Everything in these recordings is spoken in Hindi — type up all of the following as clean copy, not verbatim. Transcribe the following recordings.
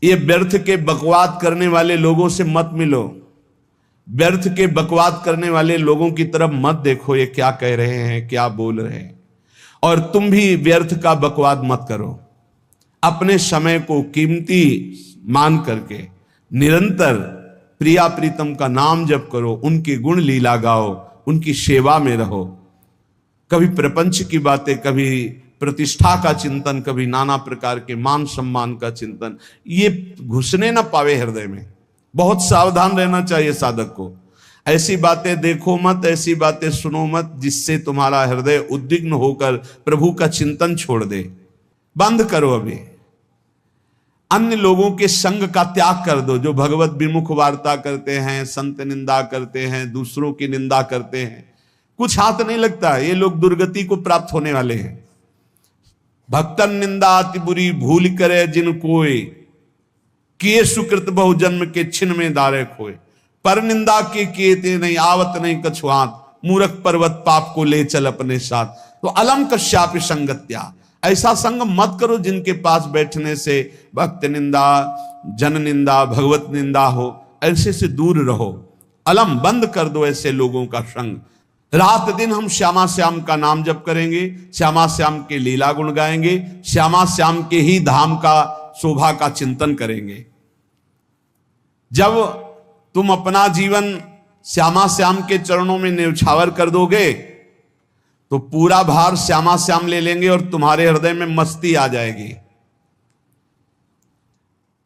ये व्यर्थ के बकवाद करने वाले लोगों से मत मिलो, व्यर्थ के बकवाद करने वाले लोगों की तरफ मत देखो, ये क्या कह रहे हैं, क्या बोल रहे हैं। और तुम भी व्यर्थ का बकवाद मत करो। अपने समय को कीमती मान करके निरंतर प्रिया प्रीतम का नाम जप करो, उनके गुण लीला गाओ, उनकी सेवा में रहो। कभी प्रपंच की बातें, कभी प्रतिष्ठा का चिंतन, कभी नाना प्रकार के मान सम्मान का चिंतन, ये घुसने ना पावे हृदय में। बहुत सावधान रहना चाहिए साधक को। ऐसी बातें देखो मत, ऐसी बातें सुनो मत जिससे तुम्हारा हृदय उद्विग्न होकर प्रभु का चिंतन छोड़ दे। बंद करो अभी। अन्य लोगों के संग का त्याग कर दो, जो भगवत विमुख वार्ता करते हैं, संत निंदा करते हैं, दूसरों की निंदा करते हैं। कुछ हाथ नहीं लगता, ये लोग दुर्गति को प्राप्त होने वाले हैं। भक्तन निंदा अति बुरी भूल करे जिन कोय, किए सुकृत बहु जन्म के छिन में दारे खोए। पर निंदा के किए ते नहीं, आवत नहीं कछु हाथ, मूर्ख पर्वत पाप को ले चल अपने साथ। तो अलम कश्यापि संगत्या, ऐसा संग मत करो जिनके पास बैठने से भक्त निंदा, जन निंदा, भगवत निंदा हो। ऐसे से दूर रहो, अलम बंद कर दो ऐसे लोगों का संग। रात दिन हम श्यामा श्याम का नाम जप करेंगे, श्यामा श्याम के लीला गुण गाएंगे, श्यामा श्याम के ही धाम का शोभा का चिंतन करेंगे। जब तुम अपना जीवन श्यामा श्याम के चरणों में न्यौछावर कर दोगे तो पूरा भार श्यामा श्याम ले लेंगे और तुम्हारे हृदय में मस्ती आ जाएगी।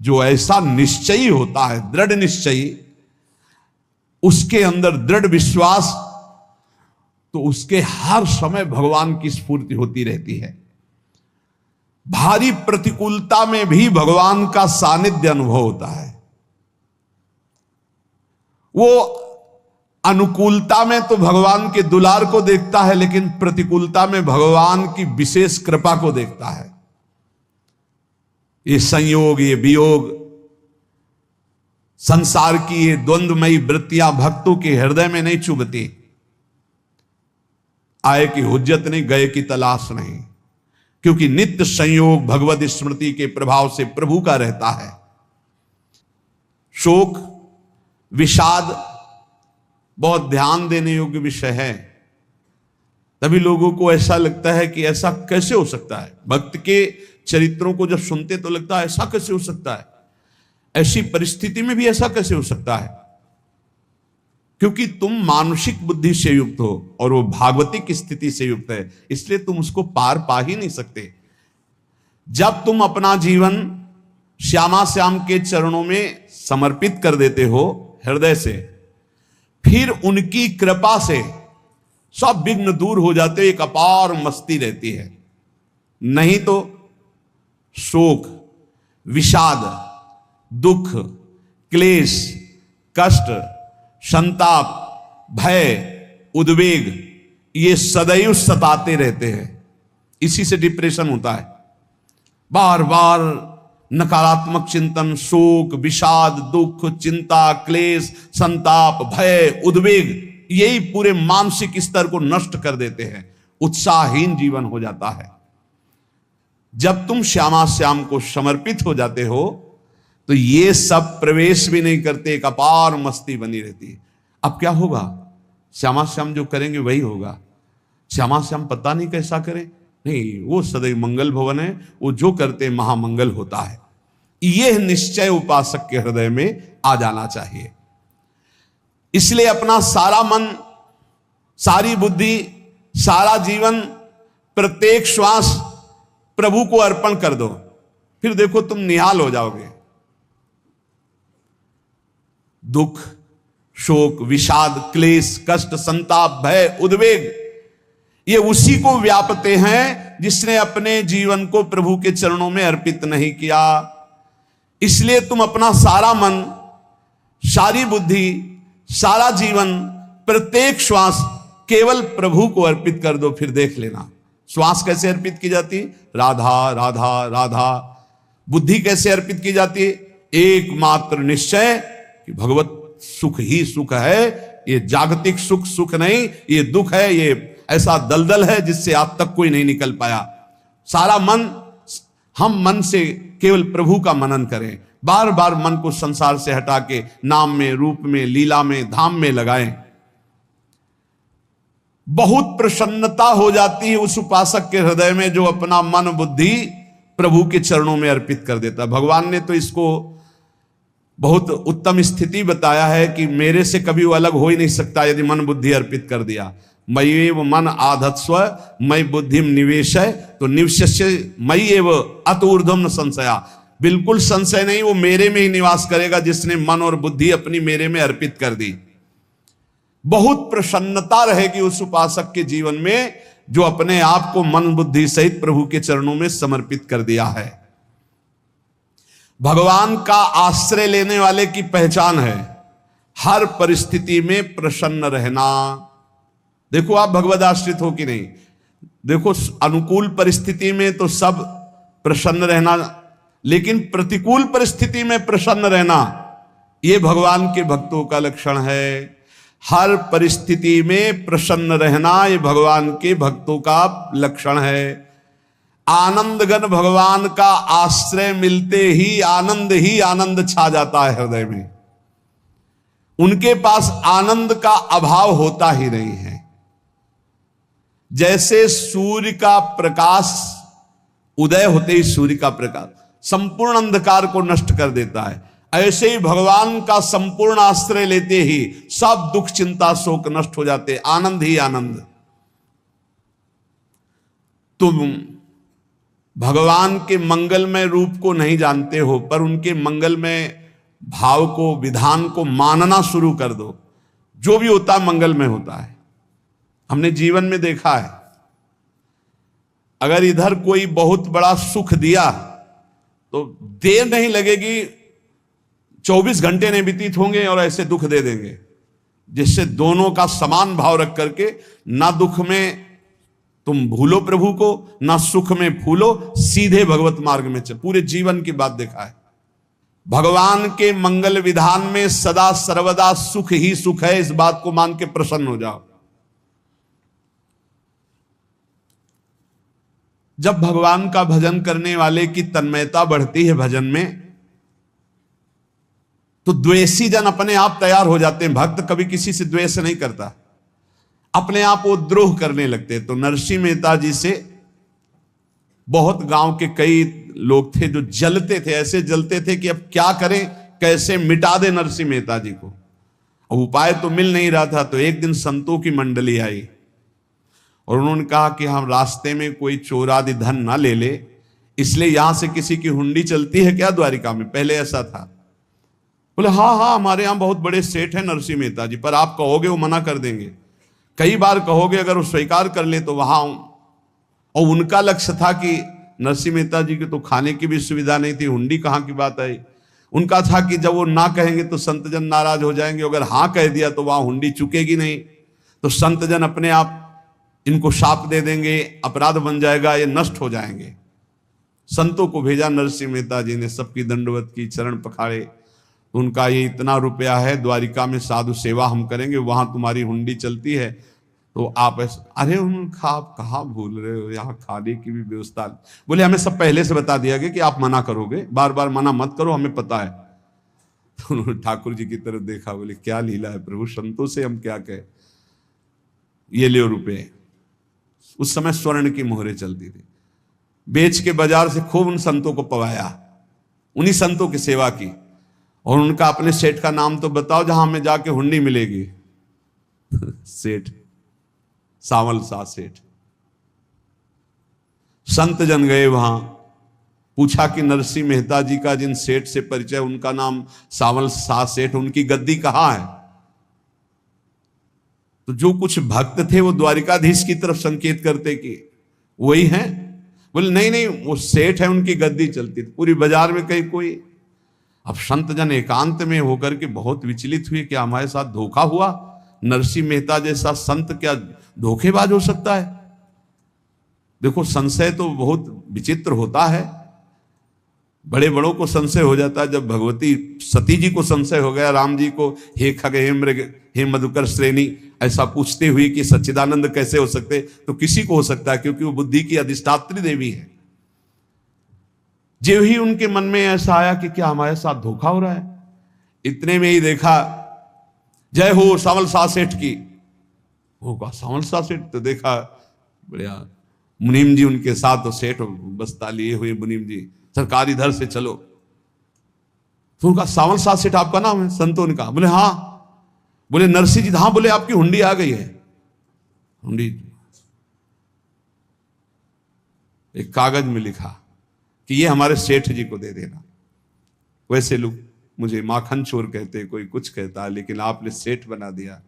जो ऐसा निश्चयी होता है, दृढ़ निश्चयी, उसके अंदर दृढ़ विश्वास, तो उसके हर समय भगवान की स्फूर्ति होती रहती है। भारी प्रतिकूलता में भी भगवान का सानिध्य अनुभव होता है। वो अनुकूलता में तो भगवान के दुलार को देखता है, लेकिन प्रतिकूलता में भगवान की विशेष कृपा को देखता है। ये संयोग, ये वियोग, संसार की ये द्वंद्वमयी वृत्तियां भक्तों के हृदय में नहीं चुभती। आए की हुज्जत नहीं, गए की तलाश नहीं, क्योंकि नित्य संयोग भगवत स्मृति के प्रभाव से प्रभु का रहता है। शोक, विषाद बहुत ध्यान देने योग्य विषय है। तभी लोगों को ऐसा लगता है कि ऐसा कैसे हो सकता है। भक्त के चरित्रों को जब सुनते तो लगता है ऐसा कैसे हो सकता है, ऐसी परिस्थिति में भी ऐसा कैसे हो सकता है। क्योंकि तुम मानसिक बुद्धि से युक्त हो और वो भागवतिक स्थिति से युक्त है, इसलिए तुम उसको पार पा ही नहीं सकते। जब तुम अपना जीवन श्यामा श्याम के चरणों में समर्पित कर देते हो हृदय से, फिर उनकी कृपा से सब विघ्न दूर हो जाते, एक अपार मस्ती रहती है। नहीं तो शोक, विषाद, दुख, क्लेश, कष्ट, संताप, भय, उद्वेग, ये सदैव सताते रहते हैं। इसी से डिप्रेशन होता है। बार बार नकारात्मक चिंतन, शोक, विषाद, दुख, चिंता, क्लेश, संताप, भय, उद्वेग, यही पूरे मानसिक स्तर को नष्ट कर देते हैं। उत्साहहीन जीवन हो जाता है। जब तुम श्यामा श्याम को समर्पित हो जाते हो तो ये सब प्रवेश भी नहीं करते, एक अपार मस्ती बनी रहती है। अब क्या होगा? श्यामा श्याम जो करेंगे वही होगा। श्यामा श्याम पता नहीं कैसा करें, नहीं, वो सदैव मंगल भवन है, वो जो करते महामंगल होता है। यह निश्चय उपासक के हृदय में आ जाना चाहिए। इसलिए अपना सारा मन, सारी बुद्धि, सारा जीवन, प्रत्येक श्वास प्रभु को अर्पण कर दो। फिर देखो तुम निहाल हो जाओगे। दुख, शोक, विषाद, क्लेश, कष्ट, संताप, भय, उद्वेग, ये उसी को व्यापते हैं जिसने अपने जीवन को प्रभु के चरणों में अर्पित नहीं किया। इसलिए तुम अपना सारा मन, सारी बुद्धि, सारा जीवन, प्रत्येक श्वास केवल प्रभु को अर्पित कर दो। फिर देख लेना श्वास कैसे अर्पित की जाती, राधा राधा राधा। बुद्धि कैसे अर्पित की जाती, एकमात्र निश्चय कि भगवत सुख ही सुख है। ये जागतिक सुख सुख नहीं, ये दुख है, ये ऐसा दलदल है जिससे आज तक कोई नहीं निकल पाया। सारा मन, हम मन से केवल प्रभु का मनन करें, बार बार मन को संसार से हटा के नाम में, रूप में, लीला में, धाम में लगाएं। बहुत प्रसन्नता हो जाती है उस उपासक के हृदय में जो अपना मन बुद्धि प्रभु के चरणों में अर्पित कर देता है। भगवान ने तो इसको बहुत उत्तम स्थिति बताया है कि मेरे से कभी वो अलग हो ही नहीं सकता यदि मन बुद्धि अर्पित कर दिया। मय्येव मन आधत्स्व मयि बुद्धिम निवेशय, तो निवश्य मय्येव अत ऊर्ध्वं न संशया, बिल्कुल संशय नहीं, वो मेरे में ही निवास करेगा जिसने मन और बुद्धि अपनी मेरे में अर्पित कर दी। बहुत प्रसन्नता रहेगी उस उपासक के जीवन में जो अपने आप को मन बुद्धि सहित प्रभु के चरणों में समर्पित कर दिया है। भगवान का आश्रय लेने वाले की पहचान है हर परिस्थिति में प्रसन्न रहना। देखो आप भगवद आश्रित हो कि नहीं, देखो अनुकूल परिस्थिति में तो सब प्रसन्न रहना, लेकिन प्रतिकूल परिस्थिति में प्रसन्न रहना यह भगवान के भक्तों का लक्षण है। हर परिस्थिति में प्रसन्न रहना ये भगवान के भक्तों का लक्षण है। आनंदगन भगवान का आश्रय मिलते ही आनंद छा जाता है हृदय में। उनके पास आनंद का अभाव होता ही नहीं है। जैसे सूर्य का प्रकाश उदय होते ही सूर्य का प्रकाश संपूर्ण अंधकार को नष्ट कर देता है, ऐसे ही भगवान का संपूर्ण आश्रय लेते ही सब दुख चिंता शोक नष्ट हो जाते, आनंद ही आनंद। तुम भगवान के मंगलमय रूप को नहीं जानते हो, पर उनके मंगलमय भाव को, विधान को मानना शुरू कर दो। जो भी होता है मंगलमय होता है। हमने जीवन में देखा है, अगर इधर कोई बहुत बड़ा सुख दिया तो देर नहीं लगेगी, 24 घंटे नहीं व्यतीत होंगे और ऐसे दुख दे देंगे, जिससे दोनों का समान भाव रख करके ना दुख में तुम भूलो प्रभु को, ना सुख में भूलो, सीधे भगवत मार्ग में चल। पूरे जीवन की बात देखा है। भगवान के मंगल विधान में सदा सर्वदा सुख ही सुख है, इस बात को मान के प्रसन्न हो जाओ। जब भगवान का भजन करने वाले की तन्मयता बढ़ती है भजन में, तो द्वेषी जन अपने आप तैयार हो जाते हैं। भक्त कभी किसी से द्वेष नहीं करता, अपने आप वो द्रोह करने लगते। तो नरसिंह मेहता जी से बहुत गांव के कई लोग थे जो जलते थे, ऐसे जलते थे कि अब क्या करें, कैसे मिटा दे नरसिंह मेहता जी को। अब उपाय तो मिल नहीं रहा था। तो एक दिन संतों की मंडली आई और उन्होंने कहा कि हम रास्ते में कोई चोर आदि धन ना ले ले, इसलिए यहां से किसी की हुंडी चलती है क्या द्वारिका में? पहले ऐसा था। बोले हाँ, हमारे यहां बहुत बड़े सेठ हैं नरसिंह मेहता जी, पर आप कहोगे वो मना कर देंगे। कई बार कहोगे, अगर वो स्वीकार कर ले तो वहां। और उनका लक्ष्य था कि नरसिंह मेहता जी की तो खाने की भी सुविधा नहीं थी, हुंडी कहाँ की बात आई। उनका था कि जब वो ना कहेंगे तो संतजन नाराज हो जाएंगे, अगर हाँ कह दिया तो वहां हुंडी चुकेगी नहीं, तो संतजन अपने आप इनको शाप दे देंगे, अपराध बन जाएगा, ये नष्ट हो जाएंगे। संतों को भेजा, नरसिंह मेहता जी ने सबकी दंडवत की, चरण पखाड़े। उनका ये इतना रुपया है, द्वारिका में साधु सेवा हम करेंगे, वहां तुम्हारी हुंडी चलती है तो आप अरे उनका आप कहाँ भूल रहे हो, यहाँ खाने की भी व्यवस्था। बोले हमें सब पहले से बता दिया गया कि आप मना करोगे, बार बार मना मत करो, हमें पता है। तो उन्होंने ठाकुर जी की तरफ देखा, बोले क्या लीला है प्रभु, संतों से हम क्या कहें, ये ले रुपये। उस समय स्वर्ण की मोहरें चलती थी, बेच के बाजार से खूब उन संतों को पवाया, उन्हीं संतों की सेवा की। और उनका अपने सेठ का नाम तो बताओ जहां हमें जाके हुंडी मिलेगी। सेठ सावल शाह सेठ। संत जन गए वहां, पूछा कि नरसिंह मेहता जी का जिन सेठ से परिचय, उनका नाम सावल शाह सेठ, उनकी गद्दी कहां है? तो जो कुछ भक्त थे वो द्वारिकाधीश की तरफ संकेत करते कि वही हैं। बोले नहीं, वो सेठ है, उनकी गद्दी चलती थी पूरी बाजार में कहीं कोई। अब संत जन एकांत में होकर के बहुत विचलित हुए, क्या हमारे साथ धोखा हुआ? नरसिंह मेहता जैसा संत क्या धोखेबाज हो सकता है? देखो संशय तो बहुत विचित्र होता है, बड़े बड़ों को संशय हो जाता है। जब भगवती सती जी को संशय हो गया, राम जी को हे खग हे मृग हे मधुकर श्रेणी ऐसा पूछते हुए कि सच्चिदानंद कैसे हो सकते, तो किसी को हो सकता है, क्योंकि वो बुद्धि की अधिष्ठात्री देवी है। जो ही उनके मन में ऐसा आया कि क्या हमारे साथ धोखा हो रहा है, इतने में ही देखा जय हो सावल शाह सेठ की। होगा सावल शाह सेठ, तो देखा बढ़िया मुनीम जी उनके साथ, तो सेठ बस्ता लिए हुए मुनीम जी, सरकार इधर से चलो। तो उनका सावल शाह सेठ आपका नाम है? संतों ने कहा। बोले हाँ। बोले नरसिंह जी? हाँ। बोले आपकी हुंडी आ गई है। हुंडी एक कागज में लिखा कि ये हमारे सेठ जी को दे देना। वैसे लोग मुझे माखन चोर कहते, कोई कुछ कहता, लेकिन आपने सेठ बना दिया।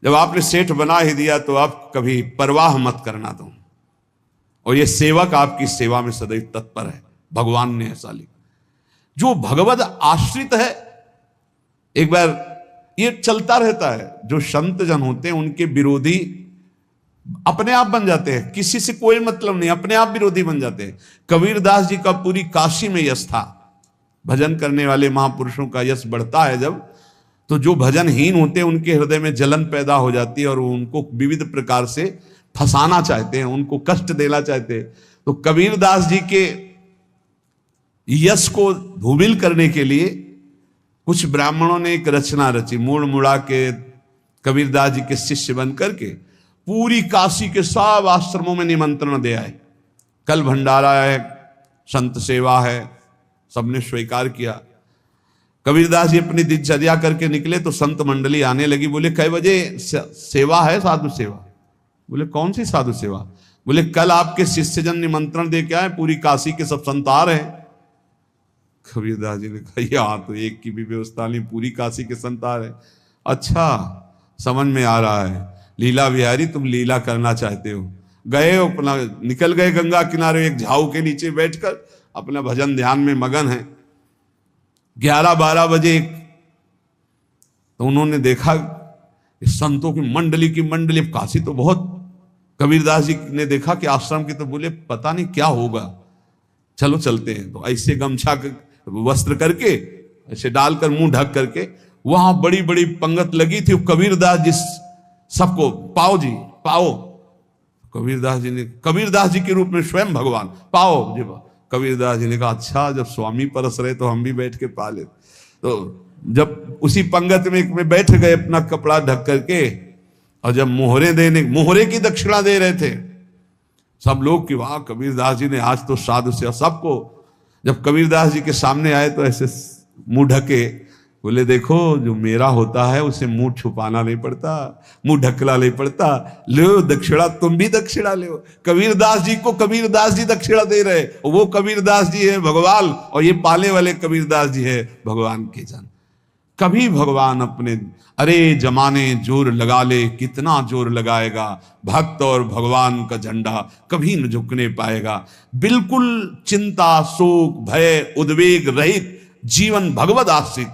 जब आपने सेठ बना ही दिया तो आप कभी परवाह मत करना तुम। और ये सेवक आपकी सेवा में सदैव तत्पर है। भगवान ने ऐसा लिखा। जो भगवद आश्रित है, एक बार ये चलता रहता है, जो संत जन होते हैं उनके विरोधी अपने आप बन जाते हैं, किसी से कोई मतलब नहीं, अपने आप विरोधी बन जाते हैं। कबीरदास जी का पूरी काशी में यश था। भजन करने वाले महापुरुषों का यश बढ़ता है जब, तो जो भजनहीन होते हैं उनके हृदय में जलन पैदा हो जाती है और वो उनको विविध प्रकार से फंसाना चाहते हैं, उनको कष्ट देना चाहते हैं। तो कबीरदास जी के यश को धूमिल करने के लिए कुछ ब्राह्मणों ने एक रचना रची, मुड़ मुड़ा के कबीरदास जी के शिष्य बन करके पूरी काशी के सब आश्रमों में निमंत्रण दे आए। कल भंडारा है, संत सेवा है, सबने स्वीकार किया। कबीरदास जी अपनी दिनचर्या करके निकले तो संत मंडली आने लगी। बोले कै बजे सेवा है? साधु सेवा। बोले कौन सी साधु सेवा? बोले कल आपके शिष्यजन निमंत्रण दे के आए, पूरी काशी के सब संत आ रहे हैं। कबीरदास जी ने कहा यहाँ तो एक की भी व्यवस्था नहीं, पूरी काशी के संत आ रहे। अच्छा समझ में आ रहा है, लीला बिहारी तुम लीला करना चाहते हो। गए अपना निकल गए गंगा किनारे, एक झाऊ के नीचे बैठकर अपना भजन ध्यान में मगन है। 11-12 बजे तो उन्होंने देखा इस संतों की मंडली, काशी तो बहुत। कबीरदास जी ने देखा कि आश्रम की, तो बोले पता नहीं क्या होगा, चलो चलते हैं। तो ऐसे गमछा वस्त्र करके ऐसे डालकर मुंह ढक करके, वहां बड़ी बड़ी पंगत लगी थी। कबीरदास जी सबको पाओ जी पाओ। कबीरदास जी के रूप में स्वयं भगवान पाओ जी। कबीरदास जी ने कहा अच्छा जब स्वामी परस रहे तो हम भी बैठ के पा ले। तो जब उसी पंगत में बैठ गए अपना कपड़ा ढक करके, और जब मोहरे की दक्षिणा दे रहे थे सब लोग कि वाह कबीरदास जी ने आज तो साधु से सबको। जब कबीरदास जी के सामने आए तो ऐसे मुंह ढके, बोले देखो जो मेरा होता है उसे मुंह छुपाना नहीं पड़ता, मुंह ढकना नहीं पड़ता। लो दक्षिणा, तुम भी दक्षिणा लो। कबीरदास जी को कबीरदास जी दक्षिणा दे रहे, वो कबीरदास जी है भगवान, और ये पाले वाले कबीरदास जी है भगवान के जन। कभी भगवान अपने अरे जमाने जोर लगा ले, कितना जोर लगाएगा, भक्त और भगवान का झंडा कभी न झुकने पाएगा। बिल्कुल चिंता शोक भय उद्वेग रहित जीवन भगवद आश्रित,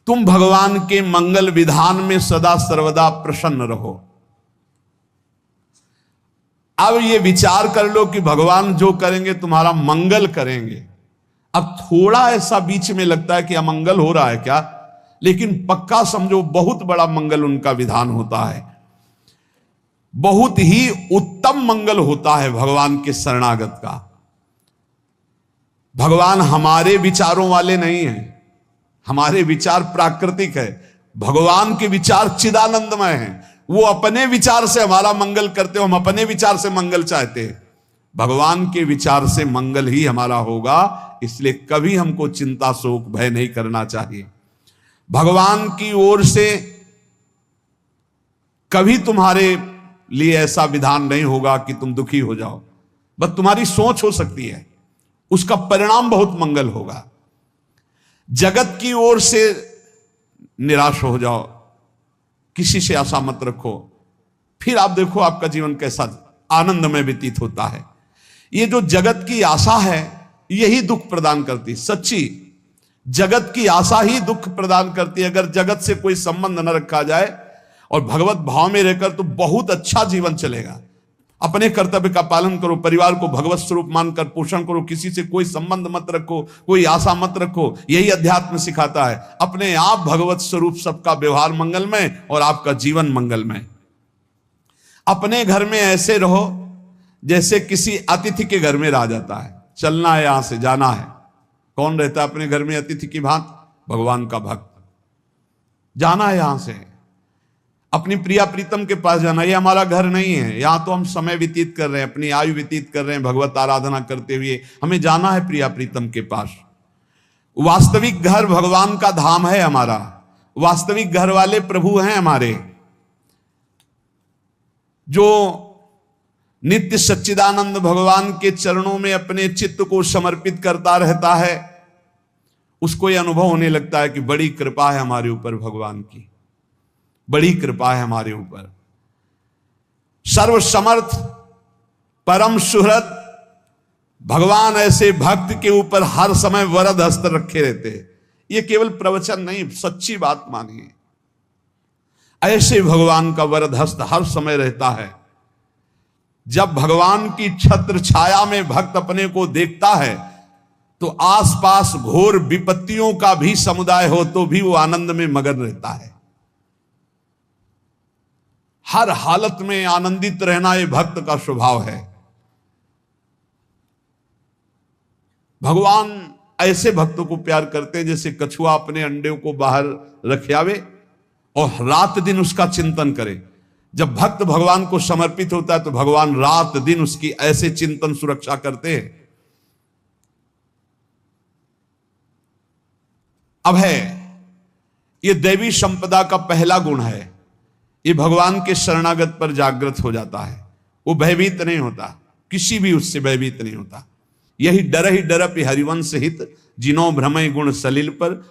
तुम भगवान के मंगल विधान में सदा सर्वदा प्रसन्न रहो। अब ये विचार कर लो कि भगवान जो करेंगे तुम्हारा मंगल करेंगे। अब थोड़ा ऐसा बीच में लगता है कि अमंगल हो रहा है क्या, लेकिन पक्का समझो बहुत बड़ा मंगल उनका विधान होता है। बहुत ही उत्तम मंगल होता है भगवान के शरणागत का। भगवान हमारे विचारों वाले नहीं हैं, हमारे विचार प्राकृतिक है, भगवान के विचार चिदानंदमय हैं। वो अपने विचार से हमारा मंगल करते हो, हम अपने विचार से मंगल चाहते हैं। भगवान के विचार से मंगल ही हमारा होगा, इसलिए कभी हमको चिंता शोक भय नहीं करना चाहिए। भगवान की ओर से कभी तुम्हारे लिए ऐसा विधान नहीं होगा कि तुम दुखी हो जाओ, बस तुम्हारी सोच हो सकती है, उसका परिणाम बहुत मंगल होगा। जगत की ओर से निराश हो जाओ, किसी से आशा मत रखो, फिर आप देखो आपका जीवन कैसा आनंदमय व्यतीत होता है। ये जो जगत की आशा है यही दुख प्रदान करती, सच्ची जगत की आशा ही दुख प्रदान करती है। अगर जगत से कोई संबंध न रखा जाए और भगवत भाव में रहकर तो बहुत अच्छा जीवन चलेगा। अपने कर्तव्य का पालन करो, परिवार को भगवत स्वरूप मानकर पोषण करो, किसी से कोई संबंध मत रखो, कोई आशा मत रखो, यही अध्यात्म सिखाता है। अपने आप भगवत स्वरूप, सबका व्यवहार मंगलमय और आपका जीवन मंगलमय। अपने घर में ऐसे रहो जैसे किसी अतिथि के घर में रह जाता है। चलना है, यहां से जाना है। कौन रहता है अपने घर में अतिथि की भांति? भगवान का भक्त। जाना है यहां से, अपनी प्रिया प्रीतम के पास जाना। ये हमारा घर नहीं है, यहां तो हम समय व्यतीत कर रहे हैं, अपनी आयु व्यतीत कर रहे हैं भगवत आराधना करते हुए। हमें जाना है प्रिया प्रीतम के पास। वास्तविक घर भगवान का धाम है हमारा, वास्तविक घर वाले प्रभु हैं हमारे। जो नित्य सच्चिदानंद भगवान के चरणों में अपने चित्त को समर्पित करता रहता है, उसको यह अनुभव होने लगता है कि बड़ी कृपा है हमारे ऊपर भगवान की, बड़ी कृपा है हमारे ऊपर। सर्वसमर्थ परम सुहृद भगवान ऐसे भक्त के ऊपर हर समय वरद हस्त रखे रहते हैं। ये केवल प्रवचन नहीं, सच्ची बात मानिए। ऐसे भगवान का वरद हस्त हर समय रहता है। जब भगवान की छत्र छाया में भक्त अपने को देखता है तो आसपास घोर विपत्तियों का भी समुदाय हो तो भी वो आनंद में मगन रहता है। हर हालत में आनंदित रहना ये भक्त का स्वभाव है। भगवान ऐसे भक्तों को प्यार करते हैं जैसे कछुआ अपने अंडे को बाहर रख आवे और रात दिन उसका चिंतन करे। जब भक्त भगवान को समर्पित होता है तो भगवान रात दिन उसकी ऐसे चिंतन सुरक्षा करते हैं। अभय, ये दैवी संपदा का पहला गुण है। ये भगवान के शरणागत पर जागृत हो जाता है। वो भयभीत नहीं होता, किसी भी उससे भयभीत नहीं होता। यही डर ही डरप हरिवंश हित, जिनो भ्रमय गुण सलिल पर।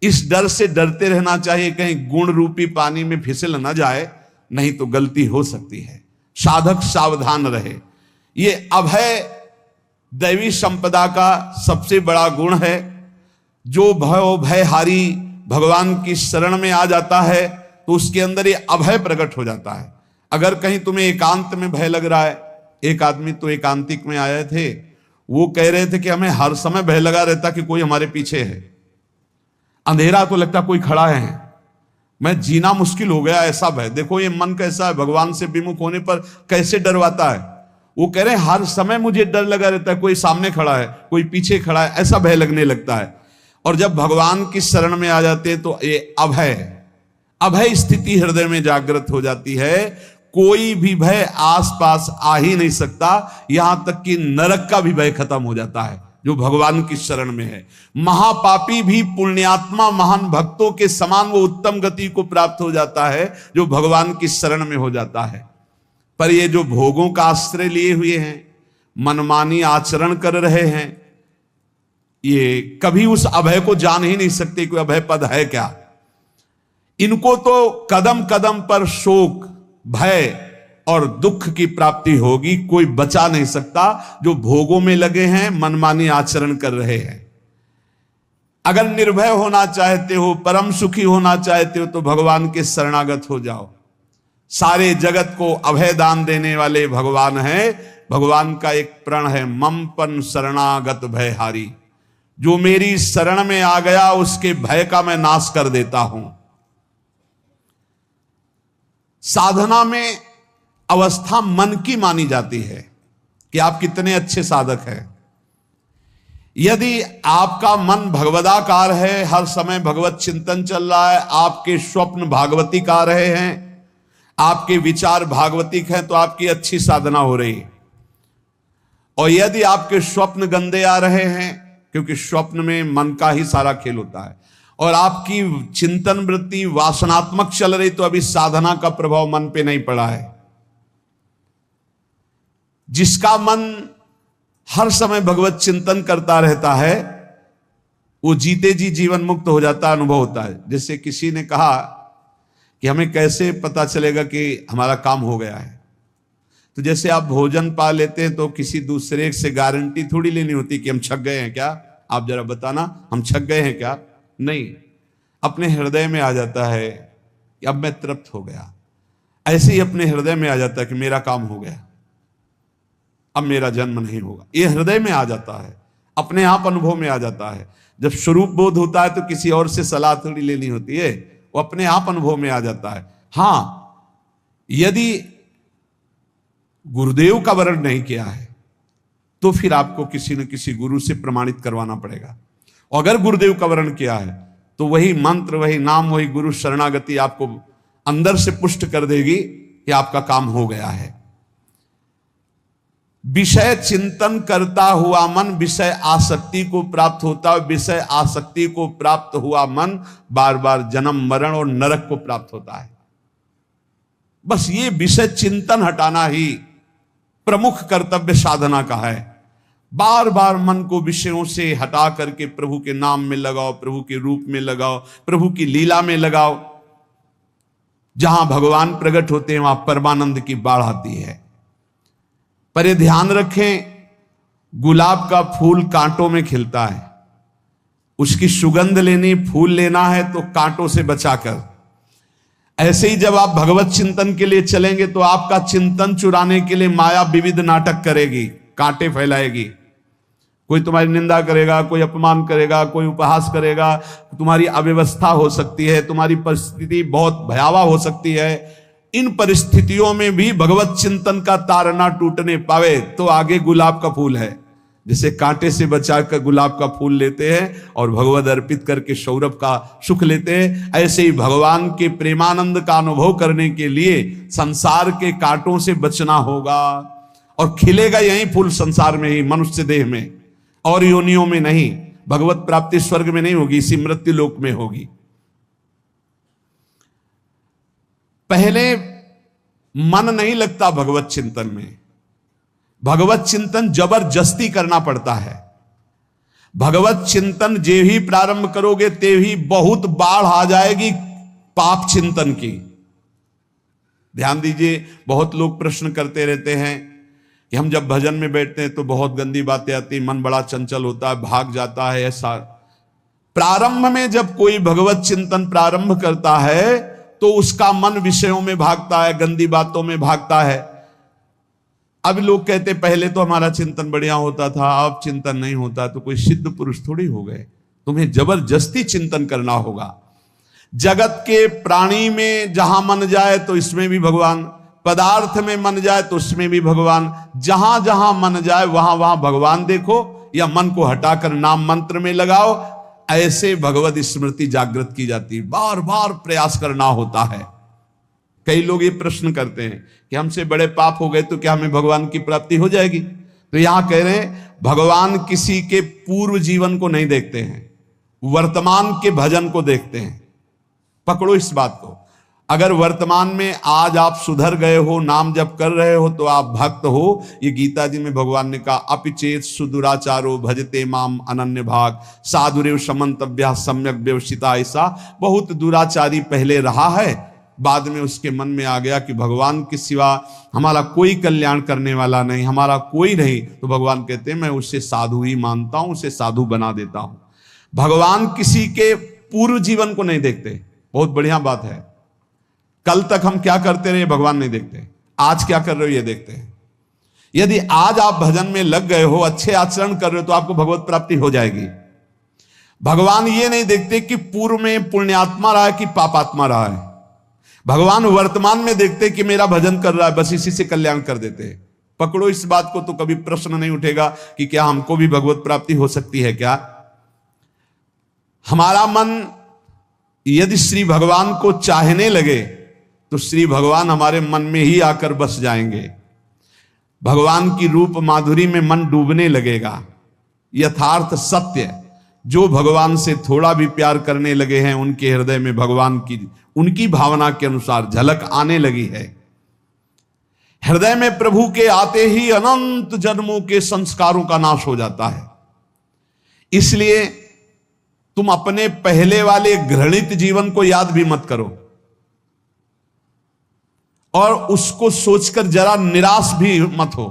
इस डर से डरते रहना चाहिए कहीं गुण रूपी पानी में फिसल न जाए, नहीं तो गलती हो सकती है। साधक सावधान रहे। ये अभय दैवी संपदा का सबसे बड़ा गुण है। जो भयहारी भगवान की शरण में आ जाता है तो उसके अंदर ये अभय प्रकट हो जाता है। अगर कहीं तुम्हें एकांत में भय लग रहा है, एक आदमी तो एकांतिक में आए थे, वो कह रहे थे कि हमें हर समय भय लगा रहता कि कोई हमारे पीछे है। अंधेरा तो लगता कोई खड़ा है, मैं जीना मुश्किल हो गया, ऐसा भय। देखो ये मन कैसा है, भगवान से विमुख होने पर कैसे डरवाता है। वो कह रहे हैं हर समय मुझे डर लगा रहता है, कोई सामने खड़ा है, कोई पीछे खड़ा है, ऐसा भय लगने लगता है। और जब भगवान की शरण में आ जाते हैं तो ये अभय स्थिति हृदय में जागृत हो जाती है। कोई भी भय आसपास आ ही नहीं सकता, यहां तक कि नरक का भी भय खत्म हो जाता है जो भगवान की शरण में है। महापापी भी पुण्यात्मा महान भक्तों के समान वो उत्तम गति को प्राप्त हो जाता है जो भगवान की शरण में हो जाता है। पर ये जो भोगों का आश्रय लिए हुए हैं, मनमानी आचरण कर रहे हैं, ये कभी उस अभय को जान ही नहीं सकते कोई अभय पद है क्या। इनको तो कदम कदम पर शोक, भय और दुख की प्राप्ति होगी। कोई बचा नहीं सकता जो भोगों में लगे हैं, मनमानी आचरण कर रहे हैं। अगर निर्भय होना चाहते हो, परम सुखी होना चाहते हो तो भगवान के शरणागत हो जाओ। सारे जगत को अभय दान देने वाले भगवान हैं। भगवान का एक प्रण है, ममपन शरणागत भयहारी। जो मेरी शरण में आ गया उसके भय का मैं नाश कर देता हूं। साधना में अवस्था मन की मानी जाती है कि आप कितने अच्छे साधक हैं। यदि आपका मन भगवदाकार है, हर समय भगवत चिंतन चल रहा है, आपके स्वप्न भागवतिक आ रहे हैं, आपके विचार भागवतिक हैं, तो आपकी अच्छी साधना हो रही है। और यदि आपके स्वप्न गंदे आ रहे हैं, क्योंकि स्वप्न में मन का ही सारा खेल होता है, और आपकी चिंतन वृत्ति वासनात्मक चल रही, तो अभी साधना का प्रभाव मन पे नहीं पड़ा है। जिसका मन हर समय भगवत चिंतन करता रहता है वो जीते जी जीवन मुक्त हो जाता, अनुभव होता है। जैसे किसी ने कहा कि हमें कैसे पता चलेगा कि हमारा काम हो गया है। तो जैसे आप भोजन पा लेते हैं तो किसी दूसरे से गारंटी थोड़ी लेनी होती कि हम छक गए हैं क्या, आप जरा बताना हम छक गए हैं क्या। नहीं, अपने हृदय में आ जाता है कि अब मैं तृप्त हो गया। ऐसे ही अपने हृदय में आ जाता है कि मेरा काम हो गया, अब मेरा जन्म नहीं होगा। ये हृदय में आ जाता है, अपने आप अनुभव में आ जाता है। जब स्वरूप बोध होता है तो किसी और से सलाह थोड़ी लेनी होती है, वो अपने आप अनुभव में आ जाता है। हां, यदि गुरुदेव का वर्ण नहीं किया है, तो फिर आपको किसी न किसी गुरु से प्रमाणित करवाना पड़ेगा। और अगर गुरुदेव का वर्ण किया है तो वही मंत्र, वही नाम, वही गुरु शरणागति आपको अंदर से पुष्ट कर देगी कि आपका काम हो गया है। विषय चिंतन करता हुआ मन विषय आसक्ति को प्राप्त होता है। विषय आसक्ति को प्राप्त हुआ मन बार बार जन्म मरण और नरक को प्राप्त होता है। बस ये विषय चिंतन हटाना ही प्रमुख कर्तव्य साधना का है। बार बार मन को विषयों से हटा करके प्रभु के नाम में लगाओ, प्रभु के रूप में लगाओ, प्रभु की लीला में लगाओ। जहां भगवान प्रकट होते हैं वहां परमानंद की बाढ़ आती है। पर ये ध्यान रखें, गुलाब का फूल कांटों में खिलता है, उसकी सुगंध लेनी, फूल लेना है तो कांटों से बचाकर। ऐसे ही जब आप भगवत चिंतन के लिए चलेंगे तो आपका चिंतन चुराने के लिए माया विविध नाटक करेगी, कांटे फैलाएगी। कोई तुम्हारी निंदा करेगा, कोई अपमान करेगा, कोई उपहास करेगा, तुम्हारी अव्यवस्था हो सकती है, तुम्हारी परिस्थिति बहुत भयावह हो सकती है। इन परिस्थितियों में भी भगवत चिंतन का तार ना टूटने पावे तो आगे गुलाब का फूल है। जिसे कांटे से बचाकर गुलाब का फूल लेते हैं और भगवत अर्पित करके सौरभ का सुख लेते हैं, ऐसे ही भगवान के प्रेमानंद का अनुभव करने के लिए संसार के कांटों से बचना होगा। और खिलेगा यही फूल संसार में ही, मनुष्य देह में, और योनियों में नहीं। भगवत प्राप्ति स्वर्ग में नहीं होगी, इसी मृत्यु लोक में होगी। पहले मन नहीं लगता भगवत चिंतन में। भगवत चिंतन जबरदस्ती करना पड़ता है। भगवत चिंतन जे ही प्रारंभ करोगे ते ही बहुत बाढ़ आ जाएगी पाप चिंतन की। ध्यान दीजिए, बहुत लोग प्रश्न करते रहते हैं कि हम जब भजन में बैठते हैं तो बहुत गंदी बातें आती, मन बड़ा चंचल होता है, भाग जाता है। ऐसा प्रारंभ में जब कोई भगवत चिंतन प्रारंभ करता है तो उसका मन विषयों में भागता है, गंदी बातों में भागता है। अब लोग कहते पहले तो हमारा चिंतन बढ़िया होता था, अब चिंतन नहीं होता। तो कोई सिद्ध पुरुष थोड़ी हो गए, तुम्हें जबरदस्ती चिंतन करना होगा। जगत के प्राणी में जहां मन जाए तो इसमें भी भगवान, पदार्थ में मन जाए तो उसमें भी भगवान, जहां जहां मन जाए वहां वहां भगवान देखो, या मन को हटाकर नाम मंत्र में लगाओ। ऐसे भगवत स्मृति जागृत की जाती, बार बार प्रयास करना होता है। कई लोग ये प्रश्न करते हैं कि हमसे बड़े पाप हो गए तो क्या हमें भगवान की प्राप्ति हो जाएगी? तो यहां कह रहे हैं भगवान किसी के पूर्व जीवन को नहीं देखते हैं, वर्तमान के भजन को देखते हैं। पकड़ो इस बात को। अगर वर्तमान में आज आप सुधर गए हो, नाम जप कर रहे हो, तो आप भक्त हो। ये गीता जी में भगवान ने कहा, अपिचेत सुदुराचारो भजते माम अनन्य भाग साधुरेव समन्तव्या सम्यक व्यवसिता। ऐसा बहुत दुराचारी पहले रहा है, बाद में उसके मन में आ गया कि भगवान के सिवा हमारा कोई कल्याण करने वाला नहीं, हमारा कोई नहीं। तो भगवान कहते हैं मैं उससे साधु ही मानता हूं, उसे साधु बना देता हूं। भगवान किसी के पूर्व जीवन को नहीं देखते। बहुत बढ़िया बात है। कल तक हम क्या करते रहे भगवान नहीं देखते, आज क्या कर रहे हो ये देखते हैं। यदि आज आप भजन में लग गए हो, अच्छे आचरण कर रहे हो, तो आपको भगवत प्राप्ति हो जाएगी। भगवान ये नहीं देखते कि पूर्व में पुण्यात्मा रहा है कि पापात्मा रहा है। भगवान वर्तमान में देखते कि मेरा भजन कर रहा है, बस इसी से कल्याण कर देते हैं। पकड़ो इस बात को, तो कभी प्रश्न नहीं उठेगा कि क्या हमको भी भगवत प्राप्ति हो सकती है क्या। हमारा मन यदि श्री भगवान को चाहने लगे तो श्री भगवान हमारे मन में ही आकर बस जाएंगे। भगवान की रूप माधुरी में मन डूबने लगेगा। यथार्थ सत्य, जो भगवान से थोड़ा भी प्यार करने लगे हैं उनके हृदय में भगवान की, उनकी भावना के अनुसार झलक आने लगी है। हृदय में प्रभु के आते ही अनंत जन्मों के संस्कारों का नाश हो जाता है। इसलिए तुम अपने पहले वाले घृणित जीवन को याद भी मत करो और उसको सोचकर जरा निराश भी मत हो।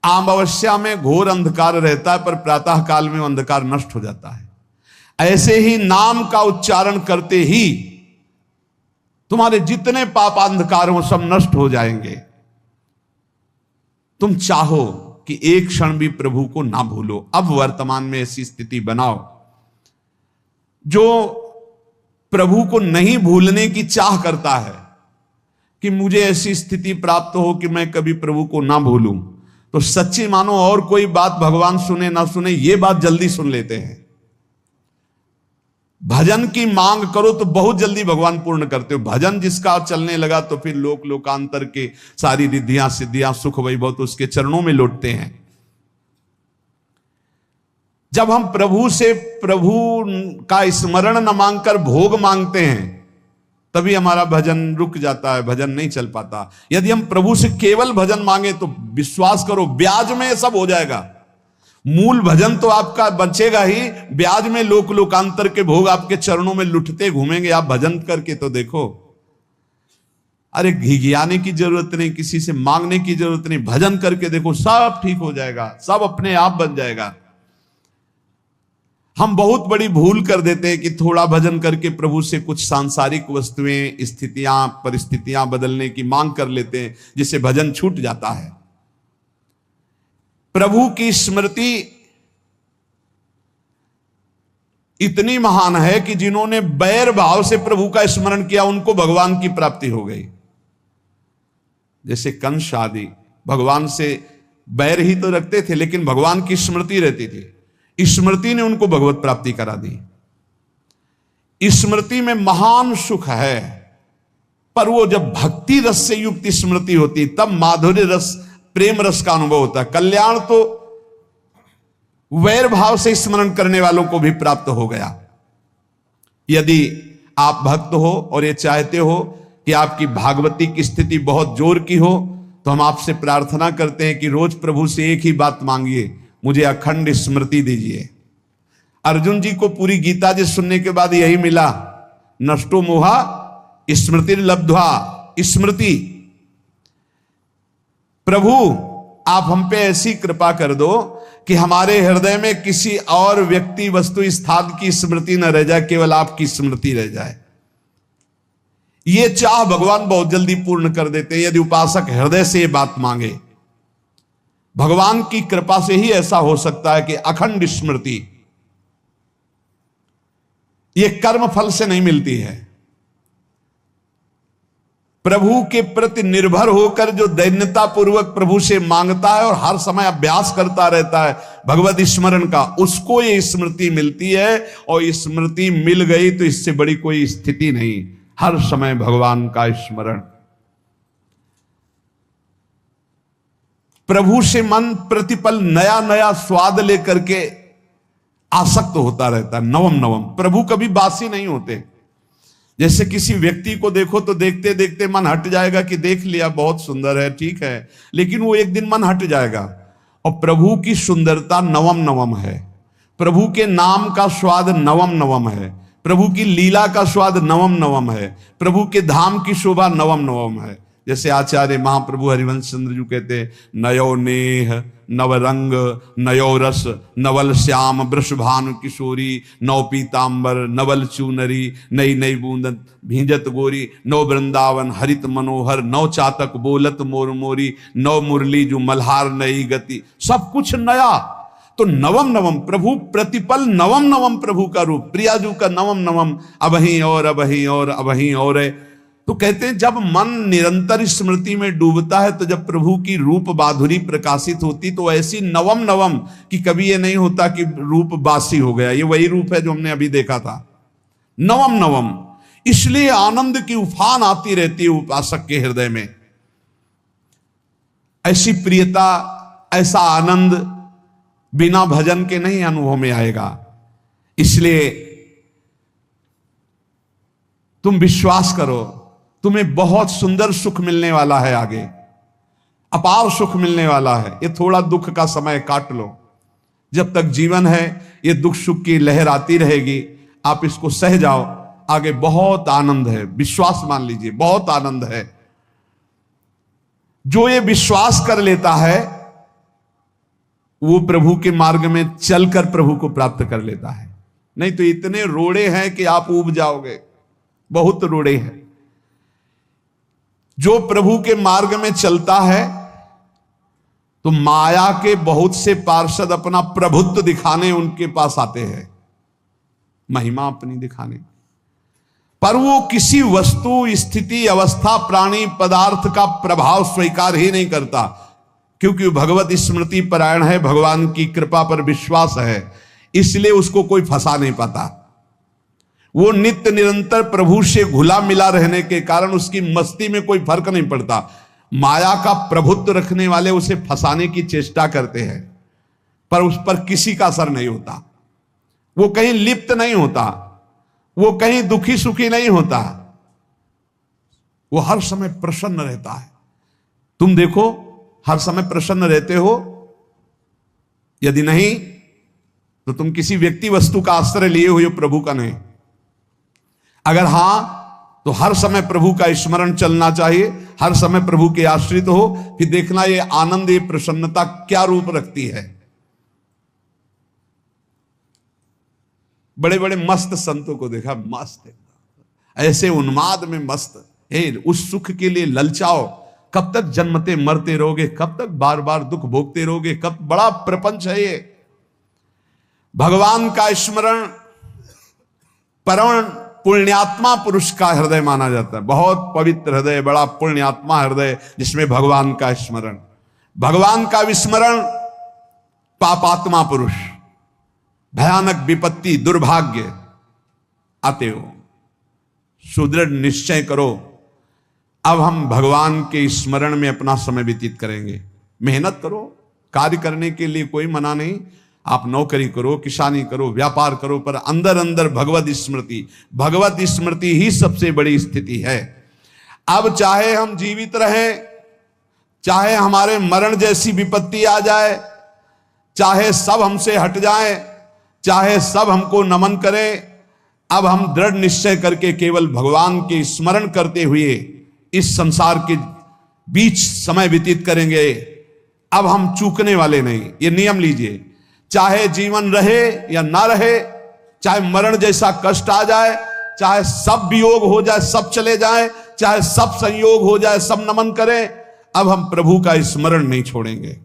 अमावस्या में घोर अंधकार रहता है, पर प्रातः काल में अंधकार नष्ट हो जाता है। ऐसे ही नाम का उच्चारण करते ही तुम्हारे जितने पाप अंधकार हो सब नष्ट हो जाएंगे। तुम चाहो कि एक क्षण भी प्रभु को ना भूलो। अब वर्तमान में ऐसी स्थिति बनाओ। जो प्रभु को नहीं भूलने की चाह करता है कि मुझे ऐसी स्थिति प्राप्त हो कि मैं कभी प्रभु को ना भूलूं, तो सच्ची मानो और कोई बात भगवान सुने ना सुने, ये बात जल्दी सुन लेते हैं। भजन की मांग करो तो बहुत जल्दी भगवान पूर्ण करते हो। भजन जिसका चलने लगा तो फिर लोकांतर के सारी रिद्धियां सिद्धियां सुख वैभव तो उसके चरणों में लौटते हैं। जब हम प्रभु से प्रभु का स्मरण न मांगकर भोग मांगते हैं तभी हमारा भजन रुक जाता है, भजन नहीं चल पाता। यदि हम प्रभु से केवल भजन मांगे तो विश्वास करो ब्याज में सब हो जाएगा। मूल भजन तो आपका बचेगा ही, ब्याज में लोकांतर के भोग आपके चरणों में लुटते घूमेंगे। आप भजन करके तो देखो, अरे घिघियाने की जरूरत नहीं, किसी से मांगने की जरूरत नहीं, भजन करके देखो सब ठीक हो जाएगा, सब अपने आप बन जाएगा। हम बहुत बड़ी भूल कर देते हैं कि थोड़ा भजन करके प्रभु से कुछ सांसारिक वस्तुएं, स्थितियां, परिस्थितियां बदलने की मांग कर लेते हैं, जिससे भजन छूट जाता है। प्रभु की स्मृति इतनी महान है कि जिन्होंने बैर भाव से प्रभु का स्मरण किया उनको भगवान की प्राप्ति हो गई। जैसे कंस आदि भगवान से बैर ही तो रखते थे, लेकिन भगवान की स्मृति रहती थी। स्मृति ने उनको भगवत प्राप्ति करा दी। स्मृति में महान सुख है, पर वो जब भक्ति रस से युक्त स्मृति होती तब माधुर्य रस, प्रेम रस का अनुभव होता है। कल्याण तो वैर भाव से स्मरण करने वालों को भी प्राप्त हो गया। यदि आप भक्त हो और ये चाहते हो कि आपकी भागवती की स्थिति बहुत जोर की हो, तो हम आपसे प्रार्थना करते हैं कि रोज प्रभु से एक ही बात मांगिए, मुझे अखंड स्मृति दीजिए। अर्जुन जी को पूरी गीता जी सुनने के बाद यही मिला, नष्टो मोहा स्मृति लब्ध्वा। स्मृति, प्रभु आप हम पे ऐसी कृपा कर दो कि हमारे हृदय में किसी और व्यक्ति, वस्तु, स्थान की स्मृति न रह जाए, केवल आपकी स्मृति रह जाए। ये चाह भगवान बहुत जल्दी पूर्ण कर देते हैं यदि उपासक हृदय से ये बात मांगे। भगवान की कृपा से ही ऐसा हो सकता है कि अखंड स्मृति ये कर्म फल से नहीं मिलती है। प्रभु के प्रति निर्भर होकर जो दैन्यता पूर्वक प्रभु से मांगता है और हर समय अभ्यास करता रहता है भगवत स्मरण का, उसको ये स्मृति मिलती है। और स्मृति मिल गई तो इससे बड़ी कोई स्थिति नहीं, हर समय भगवान का स्मरण। प्रभु से मन प्रतिपल नया नया स्वाद लेकर के आसक्त होता रहता है, नवम नवम। प्रभु कभी बासी नहीं होते। जैसे किसी व्यक्ति को देखो तो देखते देखते मन हट जाएगा कि देख लिया बहुत सुंदर है, ठीक है, लेकिन वो एक दिन मन हट जाएगा। और प्रभु की सुंदरता नवम नवम है, प्रभु के नाम का स्वाद नवम नवम है, प्रभु की लीला का स्वाद नवम नवम है, प्रभु के धाम की शोभा नवम नवम है। जैसे आचार्य महाप्रभु हरिवंश चंद्र जी कहते हैं, नयो नेह नव रंग नयो रस नवल श्याम वृषभानु किशोरी, नव पीतांबर नवल चूनरी, नई नई बूंदन भींजत गोरी, नव वृंदावन हरित मनोहर, नव चातक बोलत मोर मोरी, नव मुरली जो मल्हार नई गति, सब कुछ नया। तो नवम नवम प्रभु प्रतिपल नवम नवम प्रभु का रूप, प्रियाजू का नवम नवम, अबहीं और अबहीं और अबहीं और है। तो कहते हैं जब मन निरंतर स्मृति में डूबता है तो जब प्रभु की रूप माधुरी प्रकाशित होती तो ऐसी नवम नवम कि कभी ये नहीं होता कि रूप बासी हो गया। ये वही रूप है जो हमने अभी देखा था, नवम नवम। इसलिए आनंद की उफान आती रहती है उपासक के हृदय में। ऐसी प्रियता, ऐसा आनंद बिना भजन के नहीं अनुभव में आएगा। इसलिए तुम विश्वास करो, तुम्हें बहुत सुंदर सुख मिलने वाला है, आगे अपार सुख मिलने वाला है। ये थोड़ा दुख का समय काट लो, जब तक जीवन है ये दुख सुख की लहर आती रहेगी, आप इसको सह जाओ, आगे बहुत आनंद है। विश्वास मान लीजिए, बहुत आनंद है। जो ये विश्वास कर लेता है वो प्रभु के मार्ग में चलकर प्रभु को प्राप्त कर लेता है। नहीं तो इतने रोड़े हैं कि आप ऊब जाओगे, बहुत रोड़े हैं। जो प्रभु के मार्ग में चलता है तो माया के बहुत से पार्षद अपना प्रभुत्व दिखाने उनके पास आते हैं, महिमा अपनी दिखाने, पर वो किसी वस्तु, स्थिति, अवस्था, प्राणी, पदार्थ का प्रभाव स्वीकार ही नहीं करता। क्योंकि भगवत स्मृति परायण है, भगवान की कृपा पर विश्वास है, इसलिए उसको कोई फंसा नहीं पाता। वो नित्य निरंतर प्रभु से घुला मिला रहने के कारण उसकी मस्ती में कोई फर्क नहीं पड़ता। माया का प्रभुत्व रखने वाले उसे फंसाने की चेष्टा करते हैं, पर उस पर किसी का असर नहीं होता। वो कहीं लिप्त नहीं होता, वो कहीं दुखी सुखी नहीं होता, वो हर समय प्रसन्न रहता है। तुम देखो, हर समय प्रसन्न रहते हो? यदि नहीं तो तुम किसी व्यक्ति वस्तु का आश्रय लिए हुए हो, प्रभु का नहीं। अगर हां तो हर समय प्रभु का स्मरण चलना चाहिए, हर समय प्रभु के आश्रित हो, फिर देखना ये आनंद, ये प्रसन्नता क्या रूप रखती है। बड़े बड़े मस्त संतों को देखा, मस्त ऐसे उन्माद में मस्त है, उस सुख के लिए ललचाओ। कब तक जन्मते मरते रहोगे, कब तक बार बार दुख भोगते रहोगे, कब? बड़ा प्रपंच है ये। भगवान का स्मरण परम पुण्यात्मा पुरुष का हृदय माना जाता है। बहुत पवित्र हृदय, बड़ा पुण्यात्मा हृदय, जिसमें भगवान का स्मरण। भगवान का विस्मरण पापात्मा पुरुष, भयानक विपत्ति, दुर्भाग्य आते हो। सुदृढ़ निश्चय करो, अब हम भगवान के स्मरण में अपना समय व्यतीत करेंगे। मेहनत करो, कार्य करने के लिए कोई मना नहीं। आप नौकरी करो, किसानी करो, व्यापार करो, पर अंदर अंदर भगवत स्मृति, भगवत स्मृति ही सबसे बड़ी स्थिति है। अब चाहे हम जीवित रहें, चाहे हमारे मरण जैसी विपत्ति आ जाए, चाहे सब हमसे हट जाए, चाहे सब हमको नमन करें, अब हम दृढ़ निश्चय करके केवल भगवान के स्मरण करते हुए इस संसार के बीच समय व्यतीत करेंगे। अब हम चूकने वाले नहीं, ये नियम लीजिए। चाहे जीवन रहे या ना रहे, चाहे मरण जैसा कष्ट आ जाए, चाहे सब वियोग हो जाए, सब चले जाए, चाहे सब संयोग हो जाए, सब नमन करें, अब हम प्रभु का स्मरण नहीं छोड़ेंगे।